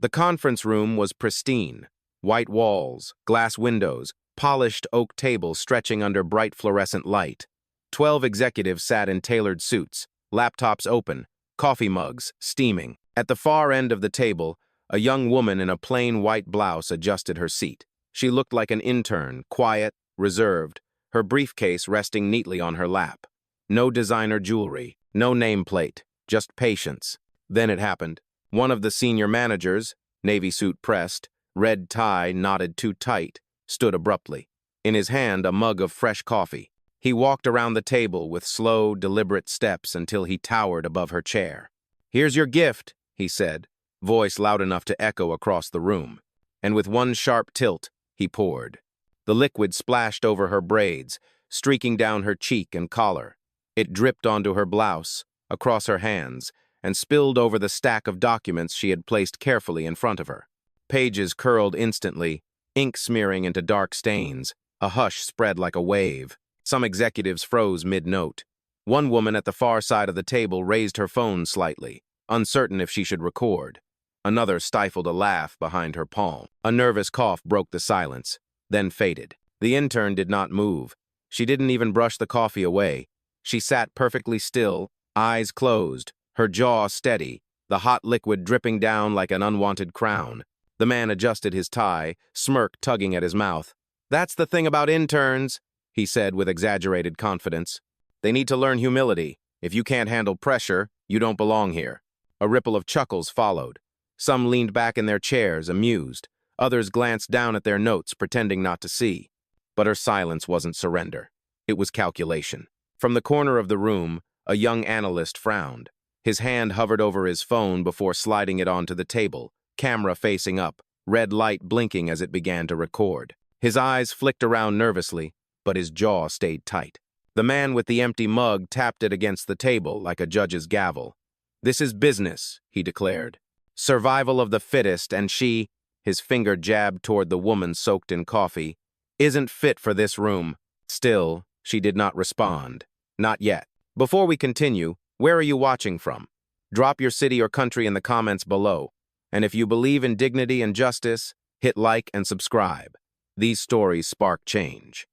The conference room was pristine. White walls, glass windows, polished oak tables stretching under bright fluorescent light. 12 executives sat in tailored suits, laptops open, coffee mugs steaming. At the far end of the table, a young woman in a plain white blouse adjusted her seat. She looked like an intern, quiet, reserved, her briefcase resting neatly on her lap. No designer jewelry, no nameplate, just patience. Then it happened. One of the senior managers, navy suit pressed, red tie knotted too tight, stood abruptly. In his hand, a mug of fresh coffee. He walked around the table with slow, deliberate steps until he towered above her chair. "Here's your gift," he said, voice loud enough to echo across the room. And with one sharp tilt, he poured. The liquid splashed over her braids, streaking down her cheek and collar. It dripped onto her blouse, across her hands, and spilled over the stack of documents she had placed carefully in front of her. Pages curled instantly, ink smearing into dark stains. A hush spread like a wave. Some executives froze mid-note. One woman at the far side of the table raised her phone slightly, uncertain if she should record. Another stifled a laugh behind her palm. A nervous cough broke the silence, then faded. The intern did not move. She didn't even brush the coffee away. She sat perfectly still, eyes closed, her jaw steady, the hot liquid dripping down like an unwanted crown. The man adjusted his tie, smirk tugging at his mouth. "That's the thing about interns," he said with exaggerated confidence. "They need to learn humility. If you can't handle pressure, you don't belong here." A ripple of chuckles followed. Some leaned back in their chairs, amused. Others glanced down at their notes, pretending not to see. But her silence wasn't surrender. It was calculation. From the corner of the room, a young analyst frowned. His hand hovered over his phone before sliding it onto the table, camera facing up, red light blinking as it began to record. His eyes flicked around nervously, but his jaw stayed tight. The man with the empty mug tapped it against the table like a judge's gavel. "This is business," he declared. "Survival of the fittest, and she," his finger jabbed toward the woman soaked in coffee, "isn't fit for this room." Still, she did not respond. Not yet. Before we continue, where are you watching from? Drop your city or country in the comments below. And if you believe in dignity and justice, hit like and subscribe. These stories spark change.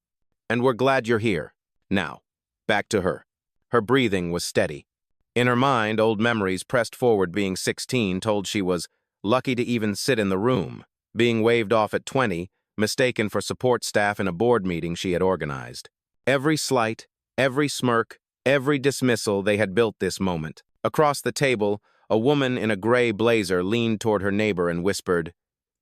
And we're glad you're here. Now, back to her. Her breathing was steady. In her mind, old memories pressed forward. Being 16 told she was lucky to even sit in the room, being waved off at 20, mistaken for support staff in a board meeting she had organized. Every slight, every smirk, every dismissal, they had built this moment. Across the table, a woman in a gray blazer leaned toward her neighbor and whispered,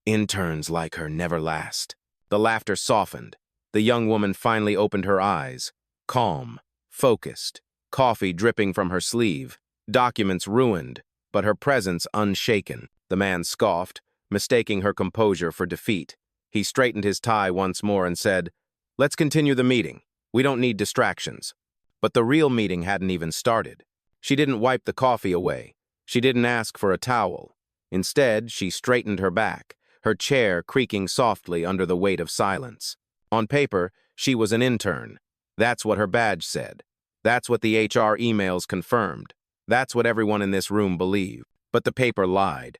"Interns like her never last." The laughter softened. The young woman finally opened her eyes, calm, focused, coffee dripping from her sleeve, documents ruined, but her presence unshaken. The man scoffed, mistaking her composure for defeat. He straightened his tie once more and said, "Let's continue the meeting. We don't need distractions." But the real meeting hadn't even started. She didn't wipe the coffee away. She didn't ask for a towel. Instead, she straightened her back, her chair creaking softly under the weight of silence. On paper, she was an intern. That's what her badge said. That's what the HR emails confirmed. That's what everyone in this room believed. But the paper lied.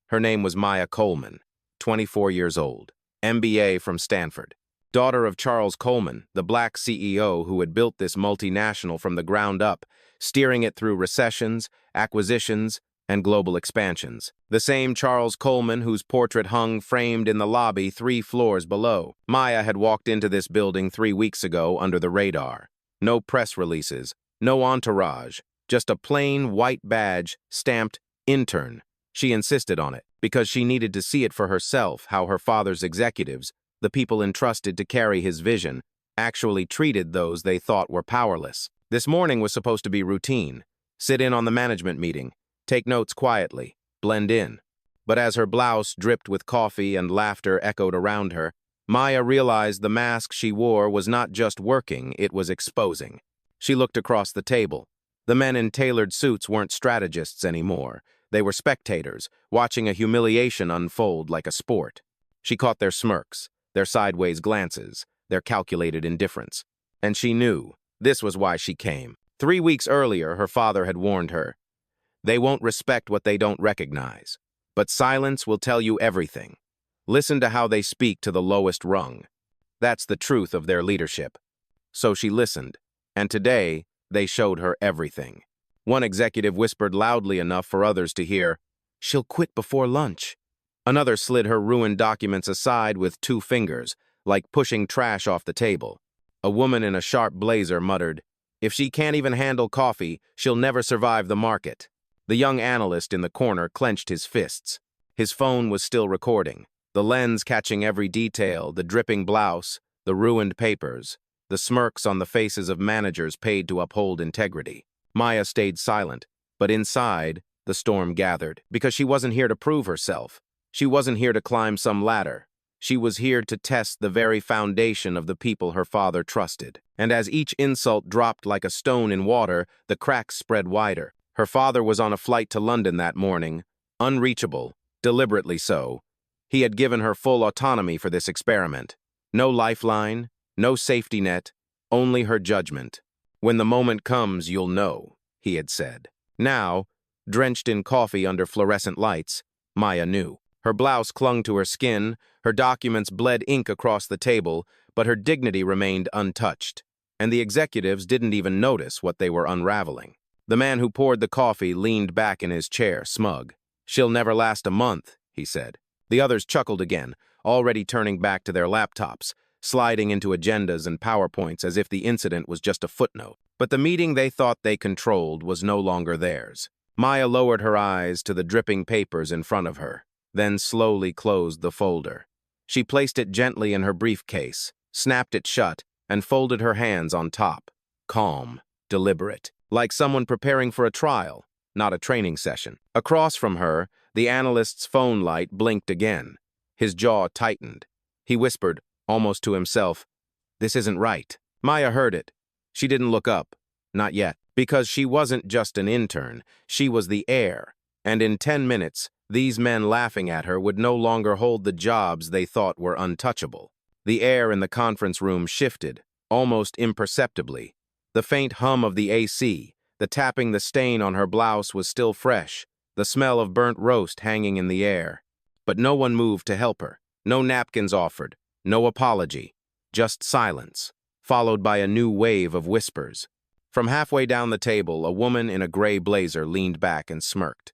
Her name was Maya Coleman, 24 years old, MBA from Stanford. Daughter of Charles Coleman, the black CEO who had built this multinational from the ground up, steering it through recessions, acquisitions, and global expansions. The same Charles Coleman whose portrait hung framed in the lobby 3 floors below. Maya had walked into this building 3 weeks ago under the radar. No press releases, no entourage, just a plain white badge stamped intern. She insisted on it because she needed to see it for herself how her father's executives, the people entrusted to carry his vision, actually treated those they thought were powerless. This morning was supposed to be routine. Sit in on the management meeting, take notes quietly, blend in. But as her blouse dripped with coffee and laughter echoed around her, Maya realized the mask she wore was not just working, it was exposing. She looked across the table. The men in tailored suits weren't strategists anymore. They were spectators, watching a humiliation unfold like a sport. She caught their smirks, their sideways glances, their calculated indifference. And she knew this was why she came. 3 weeks earlier, her father had warned her, "They won't respect what they don't recognize." But silence will tell you everything. Listen to how they speak to the lowest rung. That's the truth of their leadership. So she listened, and today they showed her everything. One executive whispered loudly enough for others to hear, "She'll quit before lunch." Another slid her ruined documents aside with 2 fingers, like pushing trash off the table. A woman in a sharp blazer muttered, "If she can't even handle coffee, she'll never survive the market." The young analyst in the corner clenched his fists. His phone was still recording, the lens catching every detail, the dripping blouse, the ruined papers, the smirks on the faces of managers paid to uphold integrity. Maya stayed silent, but inside, the storm gathered, because she wasn't here to prove herself. She wasn't here to climb some ladder. She was here to test the very foundation of the people her father trusted. And as each insult dropped like a stone in water, the cracks spread wider. Her father was on a flight to London that morning, unreachable, deliberately so. He had given her full autonomy for this experiment. No lifeline, no safety net, only her judgment. "When the moment comes, you'll know," he had said. Now, drenched in coffee under fluorescent lights, Maya knew. Her blouse clung to her skin, her documents bled ink across the table, but her dignity remained untouched. And the executives didn't even notice what they were unraveling. The man who poured the coffee leaned back in his chair, smug. "She'll never last a month," he said. The others chuckled again, already turning back to their laptops, sliding into agendas and PowerPoints as if the incident was just a footnote. But the meeting they thought they controlled was no longer theirs. Maya lowered her eyes to the dripping papers in front of her, then slowly closed the folder. She placed it gently in her briefcase, snapped it shut, and folded her hands on top. Calm, deliberate, like someone preparing for a trial, not a training session. Across from her, the analyst's phone light blinked again. His jaw tightened. He whispered, almost to himself, "This isn't right." Maya heard it. She didn't look up. Not yet. Because she wasn't just an intern. She was the heir. And in 10 minutes, these men laughing at her would no longer hold the jobs they thought were untouchable. The air in the conference room shifted, almost imperceptibly. The faint hum of the AC, the tapping the stain on her blouse was still fresh, the smell of burnt roast hanging in the air. But no one moved to help her. No napkins offered, no apology, just silence, followed by a new wave of whispers. From halfway down the table, a woman in a gray blazer leaned back and smirked.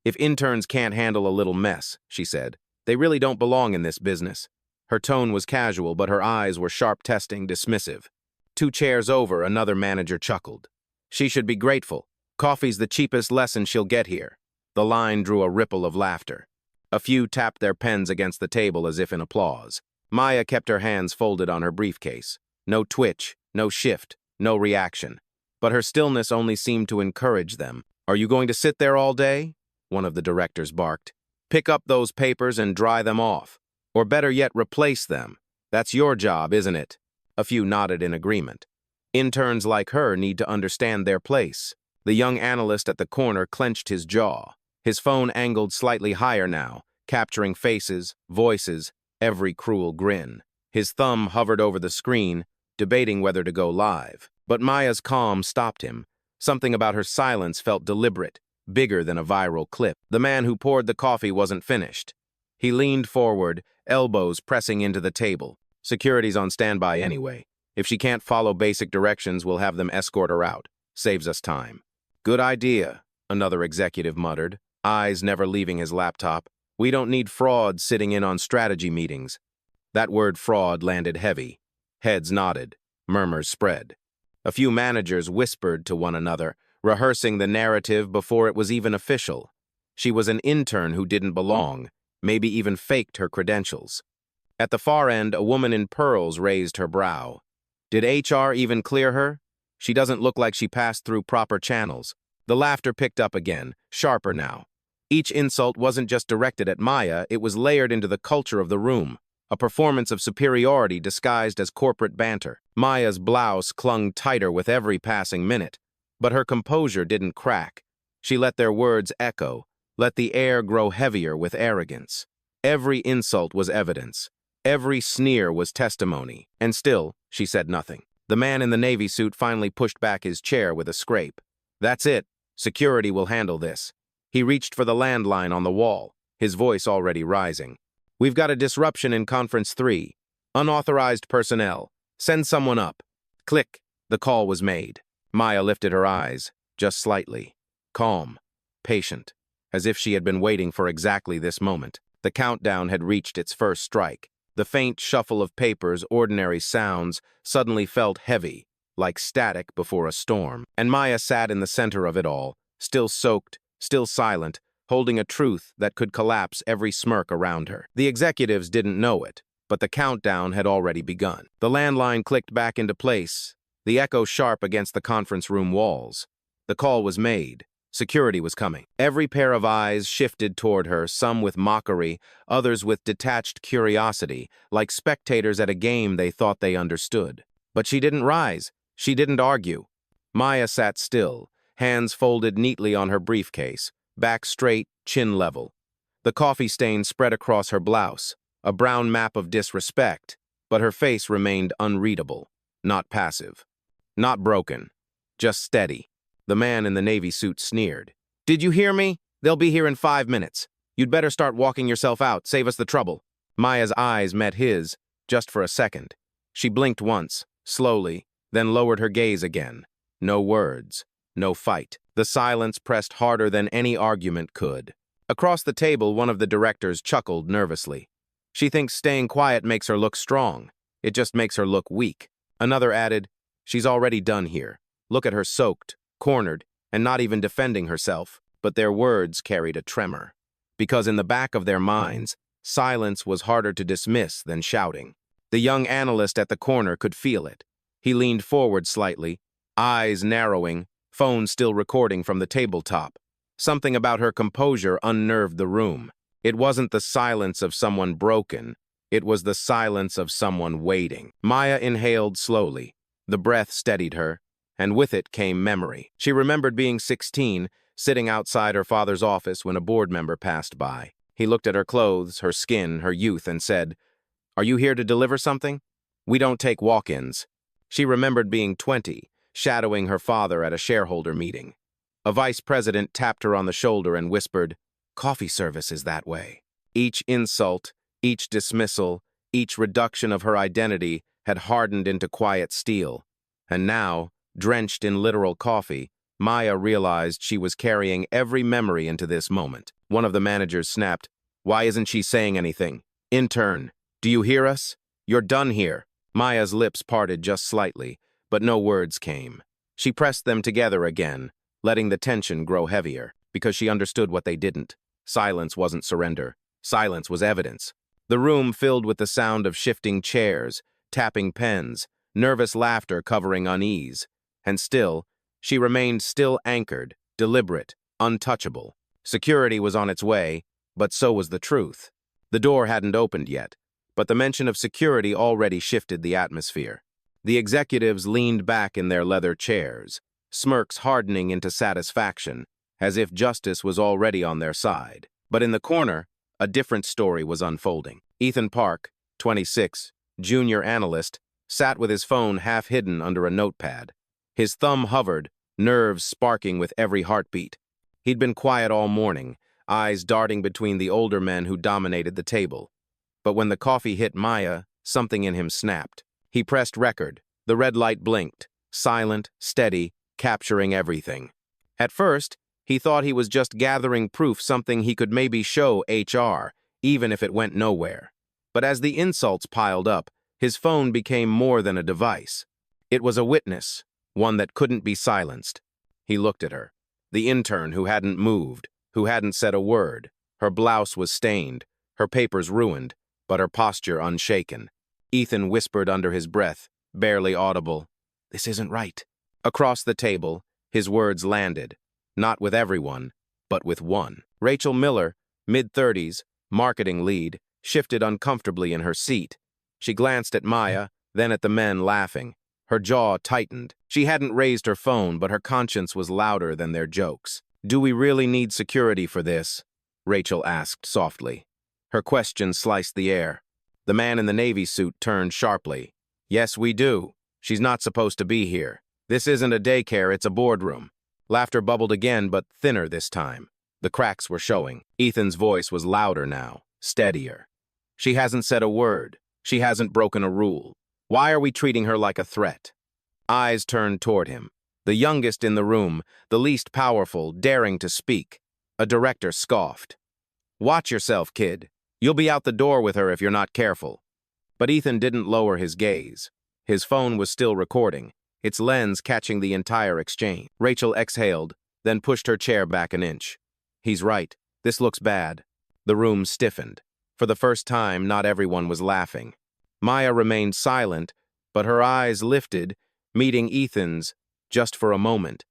"If interns can't handle a little mess," she said, "they really don't belong in this business." Her tone was casual, but her eyes were sharp, testing, dismissive. 2 chairs over, another manager chuckled. "She should be grateful. Coffee's the cheapest lesson she'll get here." The line drew a ripple of laughter. A few tapped their pens against the table as if in applause. Maya kept her hands folded on her briefcase. No twitch, no shift, no reaction. But her stillness only seemed to encourage them. "Are you going to sit there all day?" one of the directors barked. "Pick up those papers and dry them off. Or better yet, replace them. That's your job, isn't it?" A few nodded in agreement. Interns like her need to understand their place. The young analyst at the corner clenched his jaw. His phone angled slightly higher now, capturing faces, voices, every cruel grin. His thumb hovered over the screen, debating whether to go live. But Maya's calm stopped him. Something about her silence felt deliberate, bigger than a viral clip. The man who poured the coffee wasn't finished. He leaned forward, elbows pressing into the table. "Security's on standby anyway. If she can't follow basic directions, we'll have them escort her out. Saves us time." "Good idea," another executive muttered, eyes never leaving his laptop. "We don't need frauds sitting in on strategy meetings." That word fraud landed heavy. Heads nodded. Murmurs spread. A few managers whispered to one another, rehearsing the narrative before it was even official. She was an intern who didn't belong, maybe even faked her credentials. At the far end, a woman in pearls raised her brow. "Did HR even clear her? She doesn't look like she passed through proper channels." The laughter picked up again, sharper now. Each insult wasn't just directed at Maya, it was layered into the culture of the room, a performance of superiority disguised as corporate banter. Maya's blouse clung tighter with every passing minute, but her composure didn't crack. She let their words echo, let the air grow heavier with arrogance. Every insult was evidence. Every sneer was testimony. And still, she said nothing. The man in the navy suit finally pushed back his chair with a scrape. "That's it. Security will handle this." He reached for the landline on the wall. his voice already rising. "We've got a disruption in Conference 3. Unauthorized personnel. Send someone up." Click. The call was made. Maya lifted her eyes, just slightly. Calm. Patient. As if she had been waiting for exactly this moment. The countdown had reached its first strike. The faint shuffle of papers, ordinary sounds, suddenly felt heavy, like static before a storm. And Maya sat in the center of it all, still soaked, still silent, holding a truth that could collapse every smirk around her. The executives didn't know it, but the countdown had already begun. The landline clicked back into place, the echo sharp against the conference room walls. The call was made. Security was coming. Every pair of eyes shifted toward her, some with mockery, others with detached curiosity, like spectators at a game they thought they understood. But she didn't rise. She didn't argue. Maya sat still, hands folded neatly on her briefcase, back straight, chin level. The coffee stain spread across her blouse, a brown map of disrespect, but her face remained unreadable, not passive, not broken, just steady. The man in the navy suit sneered. "Did you hear me? They'll be here in 5 minutes. You'd better start walking yourself out, save us the trouble." Maya's eyes met his, just for a second. She blinked once, slowly, then lowered her gaze again. No words, no fight. The silence pressed harder than any argument could. Across the table, one of the directors chuckled nervously. "She thinks staying quiet makes her look strong. It just makes her look weak." Another added, "She's already done here. Look at her soaked, cornered, and not even defending herself." But their words carried a tremor. Because in the back of their minds, silence was harder to dismiss than shouting. The young analyst at the corner could feel it. He leaned forward slightly, eyes narrowing, phone still recording from the tabletop. Something about her composure unnerved the room. It wasn't the silence of someone broken. It was the silence of someone waiting. Maya inhaled slowly. The breath steadied her, and with it came memory. She remembered being 16, sitting outside her father's office when a board member passed by. He looked at her clothes, her skin, her youth, and said, "Are you here to deliver something? We don't take walk-ins." She remembered being 20, shadowing her father at a shareholder meeting. A vice president tapped her on the shoulder and whispered, "Coffee service is that way." Each insult, each dismissal, each reduction of her identity had hardened into quiet steel. And now, drenched in literal coffee, Maya realized she was carrying every memory into this moment. One of the managers snapped, "Why isn't she saying anything? Intern, do you hear us? You're done here." Maya's lips parted just slightly, but no words came. She pressed them together again, letting the tension grow heavier, because she understood what they didn't. Silence wasn't surrender. Silence was evidence. The room filled with the sound of shifting chairs, tapping pens, nervous laughter covering unease. And still, she remained still anchored, deliberate, untouchable. Security was on its way, but so was the truth. The door hadn't opened yet, but the mention of security already shifted the atmosphere. The executives leaned back in their leather chairs, smirks hardening into satisfaction, as if justice was already on their side. But in the corner, a different story was unfolding. Ethan Park, 26, junior analyst, sat with his phone half hidden under a notepad. His thumb hovered, nerves sparking with every heartbeat. He'd been quiet all morning, eyes darting between the older men who dominated the table. But when the coffee hit Maya, something in him snapped. He pressed record. The red light blinked, silent, steady, capturing everything. At first, he thought he was just gathering proof, something he could maybe show HR, even if it went nowhere. But as the insults piled up, his phone became more than a device. It was a witness, one that couldn't be silenced. He looked at her, the intern who hadn't moved, who hadn't said a word. Her blouse was stained, her papers ruined, but her posture unshaken. Ethan whispered under his breath, barely audible, "This isn't right." Across the table, his words landed, not with everyone, but with one. Rachel Miller, mid-30s, marketing lead, shifted uncomfortably in her seat. She glanced at Maya, then at the men laughing. Her jaw tightened. She hadn't raised her phone, but her conscience was louder than their jokes. "Do we really need security for this?" Rachel asked softly. Her question sliced the air. The man in the navy suit turned sharply. "Yes, we do. She's not supposed to be here. This isn't a daycare, it's a boardroom." Laughter bubbled again, but thinner this time. The cracks were showing. Ethan's voice was louder now, steadier. She hasn't said a word. She hasn't broken a rule. Why are we treating her like a threat? Eyes turned toward him. The youngest in the room, the least powerful, daring to speak. A director scoffed. Watch yourself, kid. You'll be out the door with her if you're not careful. But Ethan didn't lower his gaze. His phone was still recording, its lens catching the entire exchange. Rachel exhaled, then pushed her chair back an inch. He's right. This looks bad. The room stiffened. For the first time, not everyone was laughing. Maya remained silent, but her eyes lifted, meeting Ethan's, just for a moment.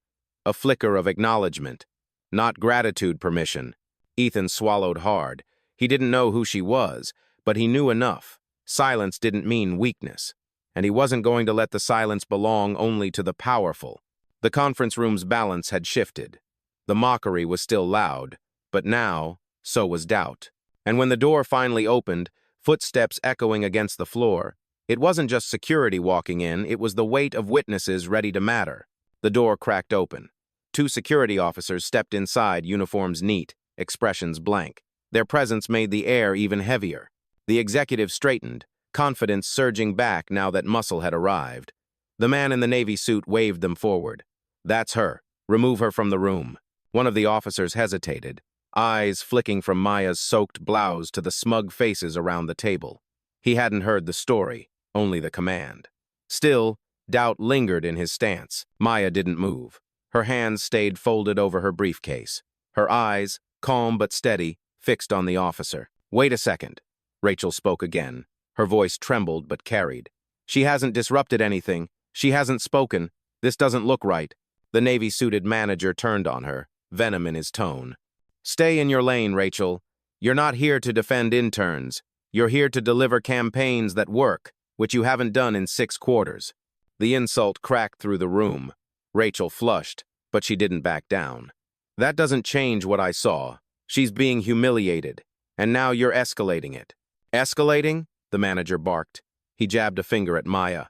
A flicker of acknowledgement. Not gratitude permission. Ethan swallowed hard. He didn't know who she was, but he knew enough. Silence didn't mean weakness, and he wasn't going to let the silence belong only to the powerful. The conference room's balance had shifted. The mockery was still loud, but now, so was doubt. And when the door finally opened, footsteps echoing against the floor, it wasn't just security walking in, it was the weight of witnesses ready to matter. The door cracked open. 2 security officers stepped inside, uniforms neat, expressions blank. Their presence made the air even heavier. The executive straightened, confidence surging back now that muscle had arrived. The man in the navy suit waved them forward. That's her. Remove her from the room. One of the officers hesitated, eyes flicking from Maya's soaked blouse to the smug faces around the table. He hadn't heard the story, only the command. Still, doubt lingered in his stance. Maya didn't move. Her hands stayed folded over her briefcase. Her eyes, calm but steady, fixed on the officer. Wait a second. Rachel spoke again. Her voice trembled but carried. She hasn't disrupted anything. She hasn't spoken. This doesn't look right. The navy-suited manager turned on her, venom in his tone. Stay in your lane, Rachel. You're not here to defend interns. You're here to deliver campaigns that work, which you haven't done in 6 quarters. The insult cracked through the room. Rachel flushed, but she didn't back down. That doesn't change what I saw. She's being humiliated, and now you're escalating it. Escalating? The manager barked. He jabbed a finger at Maya.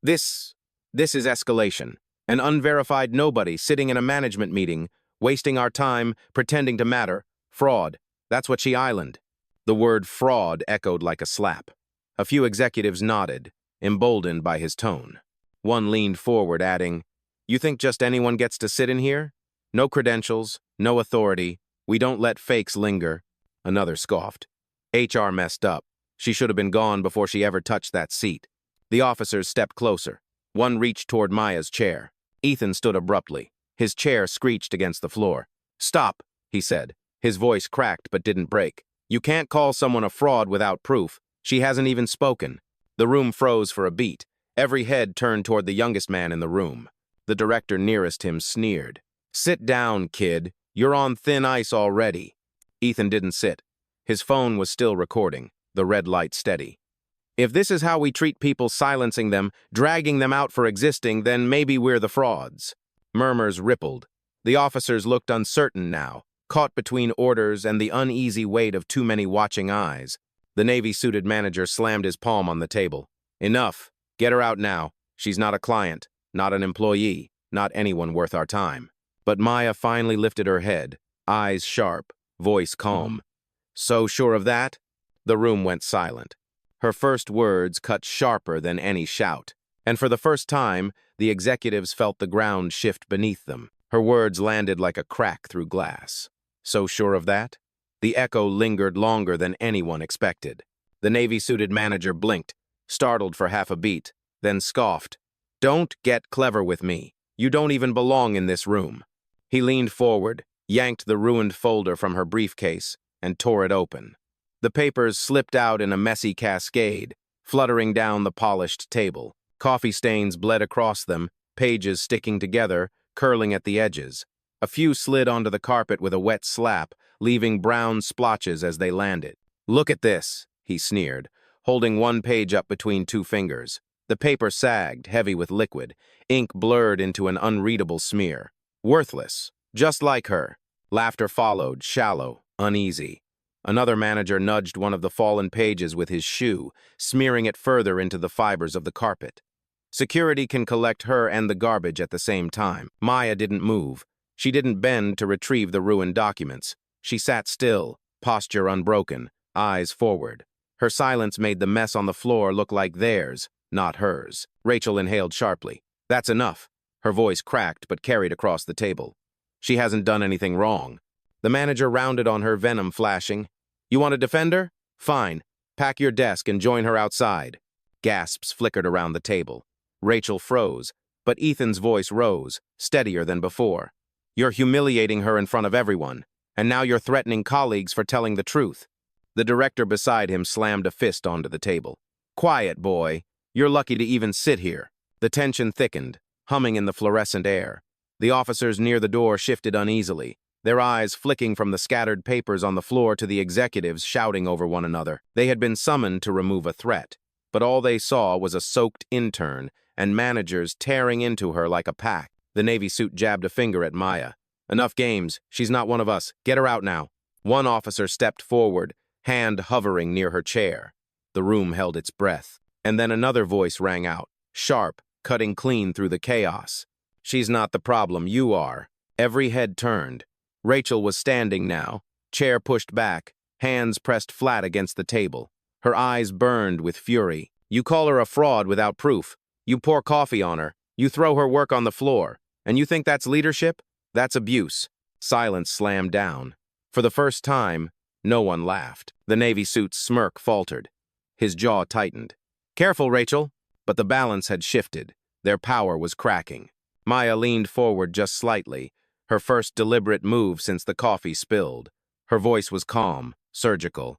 This is escalation. An unverified nobody sitting in a management meeting, wasting our time, pretending to matter. Fraud. That's what she islanded. The word fraud echoed like a slap. A few executives nodded, emboldened by his tone. One leaned forward, adding, You think just anyone gets to sit in here? No credentials, no authority. We don't let fakes linger. Another scoffed. HR messed up. She should have been gone before she ever touched that seat. The officers stepped closer. One reached toward Maya's chair. Ethan stood abruptly. His chair screeched against the floor. Stop, he said. His voice cracked but didn't break. You can't call someone a fraud without proof. She hasn't even spoken. The room froze for a beat. Every head turned toward the youngest man in the room. The director nearest him sneered. Sit down, kid. You're on thin ice already. Ethan didn't sit. His phone was still recording, the red light steady. If this is how we treat people, silencing them, dragging them out for existing, then maybe we're the frauds. Murmurs rippled. The officers looked uncertain now, caught between orders and the uneasy weight of too many watching eyes. The navy-suited manager slammed his palm on the table. Enough. Get her out now. She's not a client, not an employee, not anyone worth our time. But Maya finally lifted her head, eyes sharp, voice calm. So sure of that? The room went silent. Her first words cut sharper than any shout, and for the first time, the executives felt the ground shift beneath them. Her words landed like a crack through glass. So sure of that? The echo lingered longer than anyone expected. The navy-suited manager blinked, startled for half a beat, then scoffed. Don't get clever with me. You don't even belong in this room. He leaned forward, yanked the ruined folder from her briefcase, and tore it open. The papers slipped out in a messy cascade, fluttering down the polished table. Coffee stains bled across them, pages sticking together, curling at the edges. A few slid onto the carpet with a wet slap, leaving brown splotches as they landed. Look at this, he sneered, holding one page up between 2 fingers. The paper sagged, heavy with liquid, ink blurred into an unreadable smear. Worthless, just like her. Laughter followed, shallow, uneasy. Another manager nudged one of the fallen pages with his shoe, smearing it further into the fibers of the carpet. Security can collect her and the garbage at the same time. Maya didn't move. She didn't bend to retrieve the ruined documents. She sat still, posture unbroken, eyes forward. Her silence made the mess on the floor look like theirs, not hers. Rachel inhaled sharply. That's enough. Her voice cracked but carried across the table. She hasn't done anything wrong. The manager rounded on her, venom flashing. You want to defend her? Fine. Pack your desk and join her outside. Gasps flickered around the table. Rachel froze, but Ethan's voice rose, steadier than before. You're humiliating her in front of everyone, and now you're threatening colleagues for telling the truth. The director beside him slammed a fist onto the table. Quiet, boy. You're lucky to even sit here. The tension thickened, humming in the fluorescent air. The officers near the door shifted uneasily, their eyes flicking from the scattered papers on the floor to the executives shouting over one another. They had been summoned to remove a threat, but all they saw was a soaked intern and managers tearing into her like a pack. The Navy suit jabbed a finger at Maya. Enough games. She's not one of us. Get her out now. One officer stepped forward, hand hovering near her chair. The room held its breath. And then another voice rang out, sharp, cutting clean through the chaos. She's not the problem, you are. Every head turned. Rachel was standing now, chair pushed back, hands pressed flat against the table. Her eyes burned with fury. You call her a fraud without proof. You pour coffee on her. You throw her work on the floor. And you think that's leadership? That's abuse. Silence slammed down. For the first time, no one laughed. The Navy suit's smirk faltered. His jaw tightened. Careful, Rachel. But the balance had shifted. Their power was cracking. Maya leaned forward just slightly, her first deliberate move since the coffee spilled. Her voice was calm, surgical.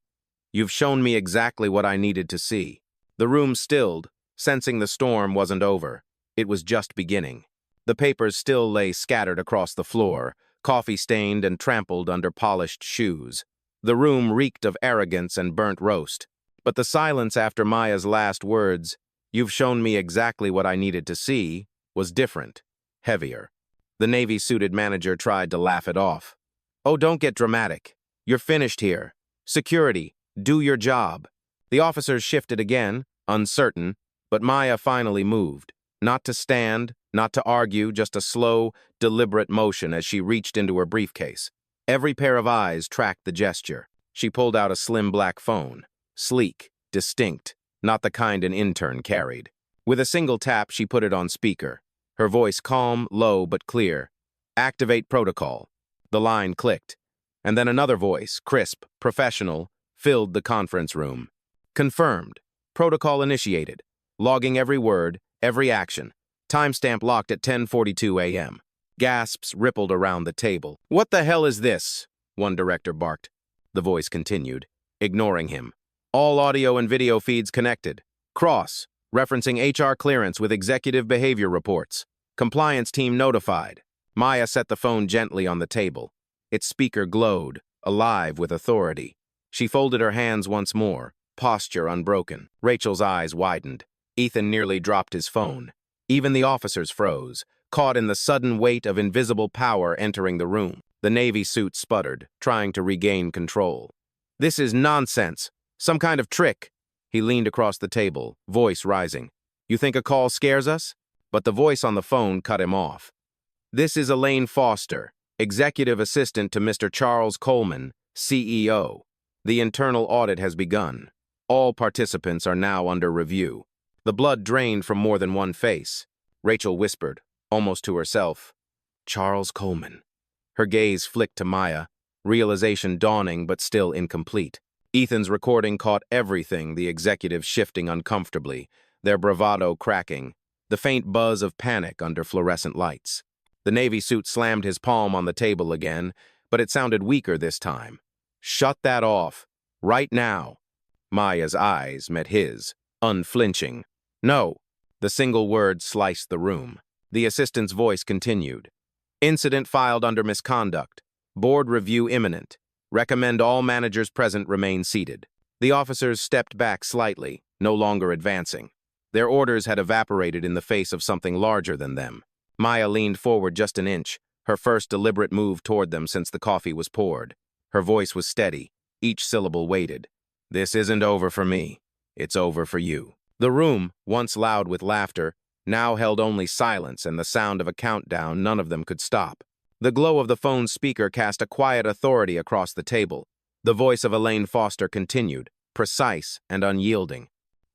You've shown me exactly what I needed to see. The room stilled, sensing the storm wasn't over. It was just beginning. The papers still lay scattered across the floor, coffee-stained and trampled under polished shoes. The room reeked of arrogance and burnt roast. But the silence after Maya's last words, "You've shown me exactly what I needed to see," was different, heavier. The Navy-suited manager tried to laugh it off. Oh, don't get dramatic. You're finished here. Security, do your job. The officers shifted again, uncertain, but Maya finally moved. Not to stand, not to argue, just a slow, deliberate motion as she reached into her briefcase. Every pair of eyes tracked the gesture. She pulled out a slim black phone. Sleek, distinct, not the kind an intern carried. With a single tap, she put it on speaker. Her voice calm, low, but clear. Activate protocol. The line clicked. And then another voice, crisp, professional, filled the conference room. Confirmed. Protocol initiated. Logging every word, every action. Timestamp locked at 10:42 a.m. Gasps rippled around the table. What the hell is this? One director barked. The voice continued, ignoring him. All audio and video feeds connected. Cross, referencing HR clearance with executive behavior reports. Compliance team notified. Maya set the phone gently on the table. Its speaker glowed, alive with authority. She folded her hands once more, posture unbroken. Rachel's eyes widened. Ethan nearly dropped his phone. Even the officers froze, caught in the sudden weight of invisible power entering the room. The Navy suit sputtered, trying to regain control. This is nonsense. Some kind of trick. He leaned across the table, voice rising. You think a call scares us? But the voice on the phone cut him off. This is Elaine Foster, executive assistant to Mr. Charles Coleman, CEO. The internal audit has begun. All participants are now under review. The blood drained from more than one face. Rachel whispered, almost to herself, Charles Coleman. Her gaze flicked to Maya, realization dawning but still incomplete. Ethan's recording caught everything, the executives shifting uncomfortably, their bravado cracking, the faint buzz of panic under fluorescent lights. The Navy suit slammed his palm on the table again, but it sounded weaker this time. Shut that off. Right now. Maya's eyes met his, unflinching. No. The single word sliced the room. The assistant's voice continued. Incident filed under misconduct. Board review imminent. Recommend all managers present remain seated. The officers stepped back slightly, no longer advancing. Their orders had evaporated in the face of something larger than them. Maya leaned forward just an inch, her first deliberate move toward them since the coffee was poured. Her voice was steady, each syllable weighted. This isn't over for me. It's over for you. The room, once loud with laughter, now held only silence and the sound of a countdown none of them could stop. The glow of the phone's speaker cast a quiet authority across the table. The voice of Elaine Foster continued, precise and unyielding.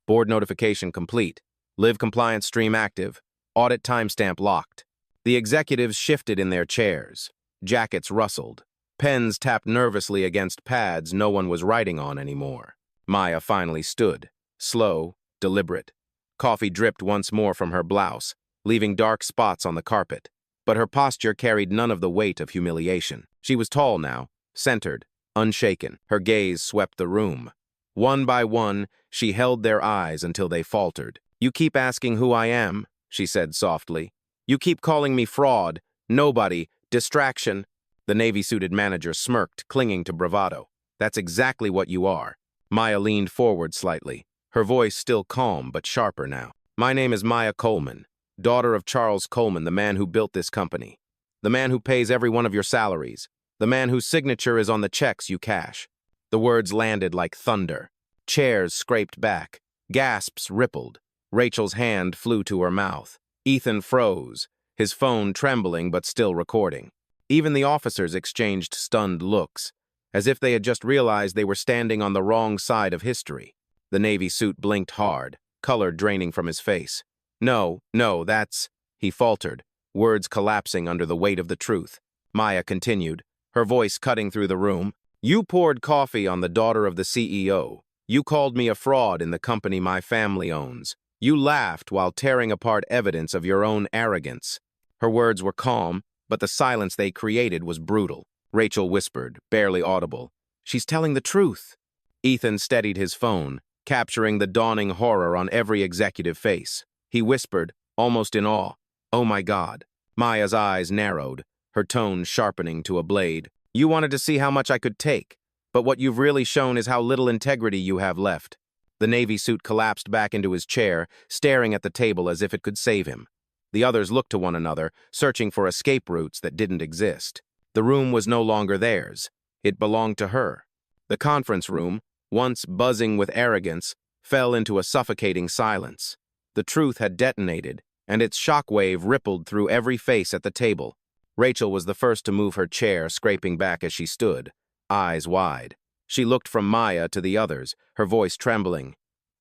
Board notification complete. Live compliance stream active. Audit timestamp locked. The executives shifted in their chairs. Jackets rustled. Pens tapped nervously against pads no one was writing on anymore. Maya finally stood, slow, deliberate. Coffee dripped once more from her blouse, leaving dark spots on the carpet. But her posture carried none of the weight of humiliation. She was tall now, centered, unshaken. Her gaze swept the room. One by one, she held their eyes until they faltered. "You keep asking who I am," she said softly. "You keep calling me fraud, nobody, distraction." The navy-suited manager smirked, clinging to bravado. "That's exactly what you are." Maya leaned forward slightly, her voice still calm but sharper now. "My name is Maya Coleman, daughter of Charles Coleman, the man who built this company. The man who pays every one of your salaries. The man whose signature is on the checks you cash." The words landed like thunder. Chairs scraped back. Gasps rippled. Rachel's hand flew to her mouth. Ethan froze, his phone trembling but still recording. Even the officers exchanged stunned looks, as if they had just realized they were standing on the wrong side of history. The navy suit blinked hard, color draining from his face. No, that's," he faltered, words collapsing under the weight of the truth. Maya continued, her voice cutting through the room. "You poured coffee on the daughter of the CEO. You called me a fraud in the company my family owns. You laughed while tearing apart evidence of your own arrogance." Her words were calm, but the silence they created was brutal. Rachel whispered, barely audible, "She's telling the truth." Ethan steadied his phone, capturing the dawning horror on every executive face. He whispered, almost in awe, "Oh my God." Maya's eyes narrowed, her tone sharpening to a blade. "You wanted to see how much I could take, but what you've really shown is how little integrity you have left." The navy suit collapsed back into his chair, staring at the table as if it could save him. The others looked to one another, searching for escape routes that didn't exist. The room was no longer theirs. It belonged to her. The conference room, once buzzing with arrogance, fell into a suffocating silence. The truth had detonated, and its shockwave rippled through every face at the table. Rachel was the first to move her chair, scraping back as she stood, eyes wide. She looked from Maya to the others, her voice trembling.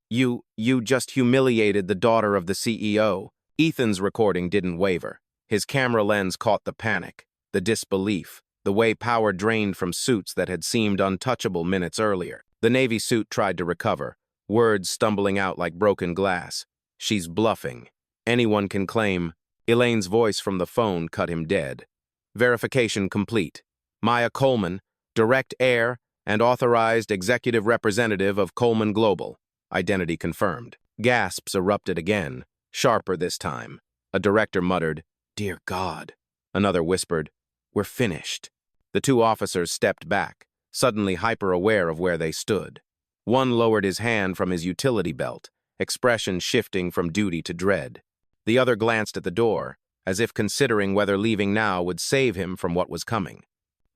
You just humiliated the daughter of the CEO." Ethan's recording didn't waver. His camera lens caught the panic, the disbelief, the way power drained from suits that had seemed untouchable minutes earlier. The navy suit tried to recover, words stumbling out like broken glass. "She's bluffing. Anyone can claim." Elaine's voice from the phone cut him dead. Verification complete. Maya Coleman, direct heir and authorized executive representative of Coleman Global. Identity confirmed. Gasps erupted again, sharper this time. A director muttered, "Dear God." Another whispered, "We're finished." The two officers stepped back, suddenly hyper-aware of where they stood. One lowered his hand from his utility belt, expression shifting from duty to dread. The other glanced at the door, as if considering whether leaving now would save him from what was coming.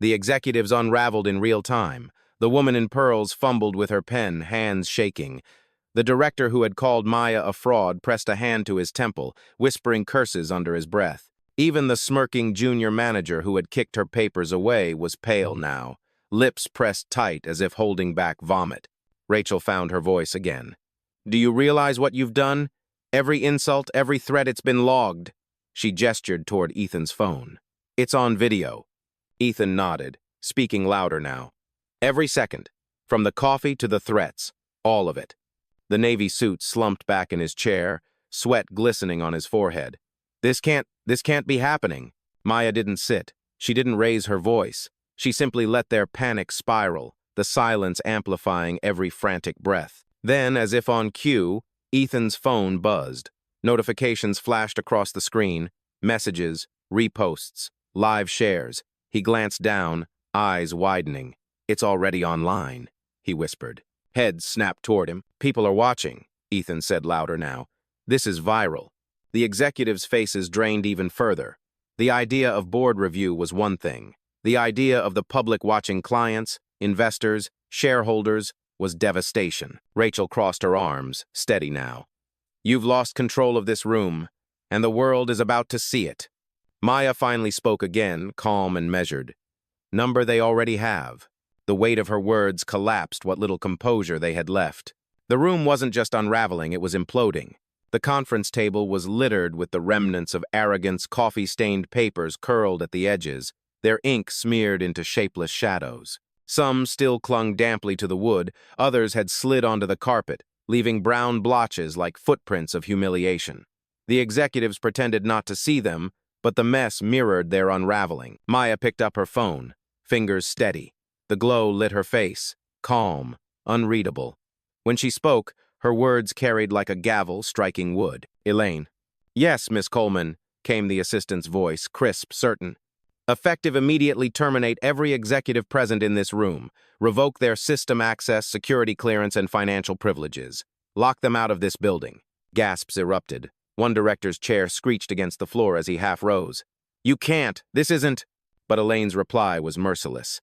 The executives unraveled in real time. The woman in pearls fumbled with her pen, hands shaking. The director who had called Maya a fraud pressed a hand to his temple, whispering curses under his breath. Even the smirking junior manager who had kicked her papers away was pale now, lips pressed tight as if holding back vomit. Rachel found her voice again. "Do you realize what you've done? Every insult, every threat, it's been logged." She gestured toward Ethan's phone. "It's on video." Ethan nodded, speaking louder now. "Every second, from the coffee to the threats, all of it." The navy suit slumped back in his chair, sweat glistening on his forehead. This can't be happening." Maya didn't sit. She didn't raise her voice. She simply let their panic spiral, the silence amplifying every frantic breath. Then, as if on cue, Ethan's phone buzzed. Notifications flashed across the screen, messages, reposts, live shares. He glanced down, eyes widening. "It's already online," he whispered. Heads snapped toward him. "People are watching," Ethan said louder now. "This is viral." The executives' faces drained even further. The idea of board review was one thing. The idea of the public watching clients, investors, shareholders was devastation. Rachel crossed her arms, steady now. "You've lost control of this room, and the world is about to see it." Maya finally spoke again, calm and measured. Number they already have. The weight of her words collapsed what little composure they had left. The room wasn't just unraveling, it was imploding. The conference table was littered with the remnants of arrogance, coffee-stained papers curled at the edges, their ink smeared into shapeless shadows. Some still clung damply to the wood, others had slid onto the carpet, leaving brown blotches like footprints of humiliation. The executives pretended not to see them, but the mess mirrored their unraveling. Maya picked up her phone, fingers steady. The glow lit her face, calm, unreadable. When she spoke, her words carried like a gavel striking wood. Elaine. Yes, Miss Coleman, came the assistant's voice, crisp, certain. Effective immediately terminate every executive present in this room. Revoke their system access, security clearance, and financial privileges. Lock them out of this building. Gasps erupted. One director's chair screeched against the floor as he half rose. You can't. This isn't. But Elaine's reply was merciless.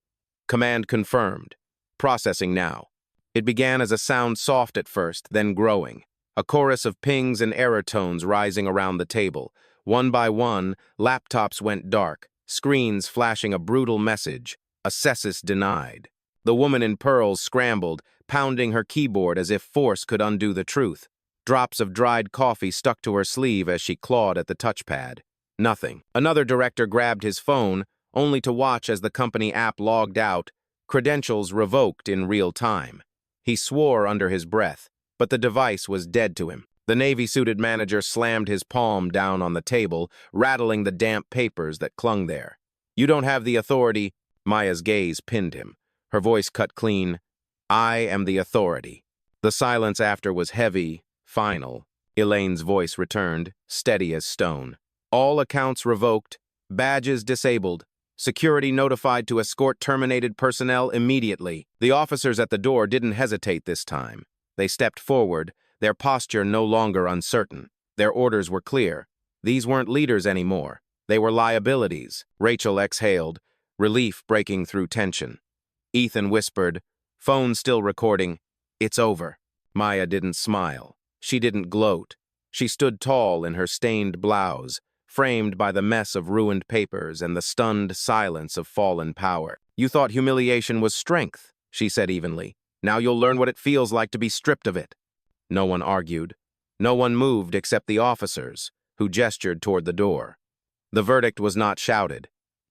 Command confirmed. Processing now. It began as a sound soft at first, then growing. A chorus of pings and error tones rising around the table. One by one, laptops went dark, screens flashing a brutal message. Access denied. The woman in pearls scrambled, pounding her keyboard as if force could undo the truth. Drops of dried coffee stuck to her sleeve as she clawed at the touchpad. Nothing. Another director grabbed his phone, only to watch as the company app logged out, credentials revoked in real time. He swore under his breath, but the device was dead to him. The navy-suited manager slammed his palm down on the table, rattling the damp papers that clung there. You don't have the authority. Maya's gaze pinned him. Her voice cut clean. I am the authority. The silence after was heavy, final. Elaine's voice returned, steady as stone. All accounts revoked, badges disabled, security notified to escort terminated personnel immediately. The officers at the door didn't hesitate this time. They stepped forward, their posture no longer uncertain. Their orders were clear. These weren't leaders anymore. They were liabilities. Rachel exhaled, relief breaking through tension. Ethan whispered, phone still recording, it's over. Maya didn't smile. She didn't gloat. She stood tall in her stained blouse, framed by the mess of ruined papers and the stunned silence of fallen power. You thought humiliation was strength, she said evenly. Now you'll learn what it feels like to be stripped of it. No one argued. No one moved except the officers, who gestured toward the door. The verdict was not shouted.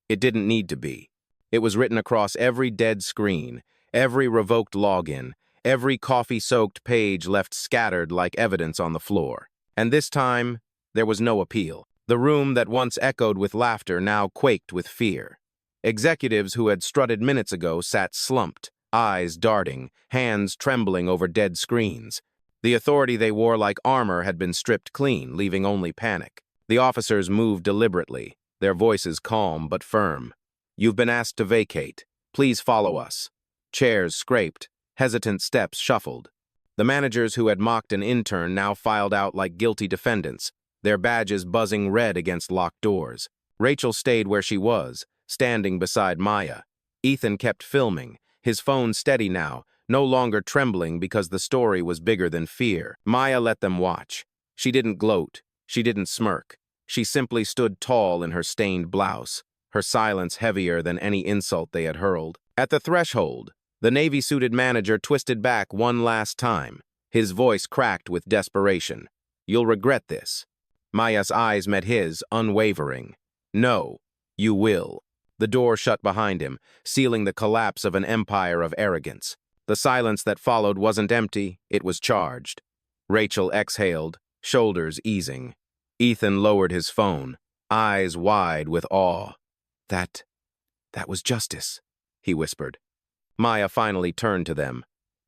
It didn't need to be. It was written across every dead screen, every revoked login, every coffee-soaked page left scattered like evidence on the floor. And this time, there was no appeal. The room that once echoed with laughter now quaked with fear. Executives who had strutted minutes ago sat slumped, eyes darting, hands trembling over dead screens. The authority they wore like armor had been stripped clean, leaving only panic. The officers moved deliberately, their voices calm but firm. You've been asked to vacate. Please follow us. Chairs scraped, hesitant steps shuffled. The managers who had mocked an intern now filed out like guilty defendants, their badges buzzing red against locked doors. Rachel stayed where she was, standing beside Maya. Ethan kept filming, his phone steady now, no longer trembling because the story was bigger than fear. Maya let them watch. She didn't gloat. She didn't smirk. She simply stood tall in her stained blouse, her silence heavier than any insult they had hurled. At the threshold, the navy-suited manager twisted back one last time, his voice cracked with desperation. You'll regret this. Maya's eyes met his, unwavering. No, you will. The door shut behind him, sealing the collapse of an empire of arrogance. The silence that followed wasn't empty, it was charged. Rachel exhaled, shoulders easing. Ethan lowered his phone, eyes wide with awe. That was justice, he whispered. Maya finally turned to them.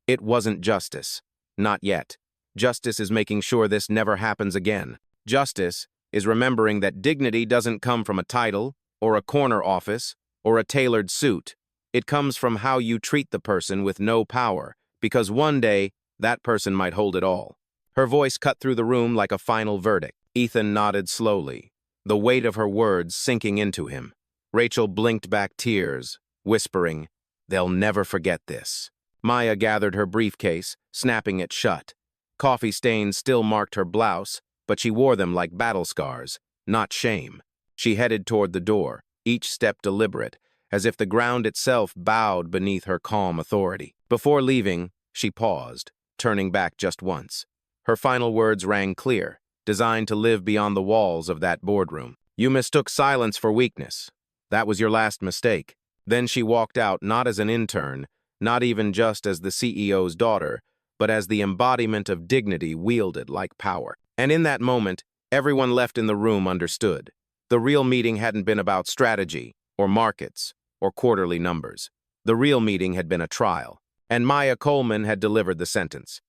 It wasn't justice. Not yet. Justice is making sure this never happens again. Justice is remembering that dignity doesn't come from a title, or a corner office, or a tailored suit. It comes from how you treat the person with no power, because one day, that person might hold it all. Her voice cut through the room like a final verdict. Ethan nodded slowly, the weight of her words sinking into him. Rachel blinked back tears, whispering, they'll never forget this. Maya gathered her briefcase, snapping it shut. Coffee stains still marked her blouse, but she wore them like battle scars, not shame. She headed toward the door, each step deliberate, as if the ground itself bowed beneath her calm authority. Before leaving, she paused, turning back just once. Her final words rang clear, designed to live beyond the walls of that boardroom. You mistook silence for weakness. That was your last mistake. Then she walked out not as an intern, not even just as the CEO's daughter, but as the embodiment of dignity wielded like power. And in that moment, everyone left in the room understood. The real meeting hadn't been about strategy, or markets, or quarterly numbers. The real meeting had been a trial, and Maya Coleman had delivered the sentence.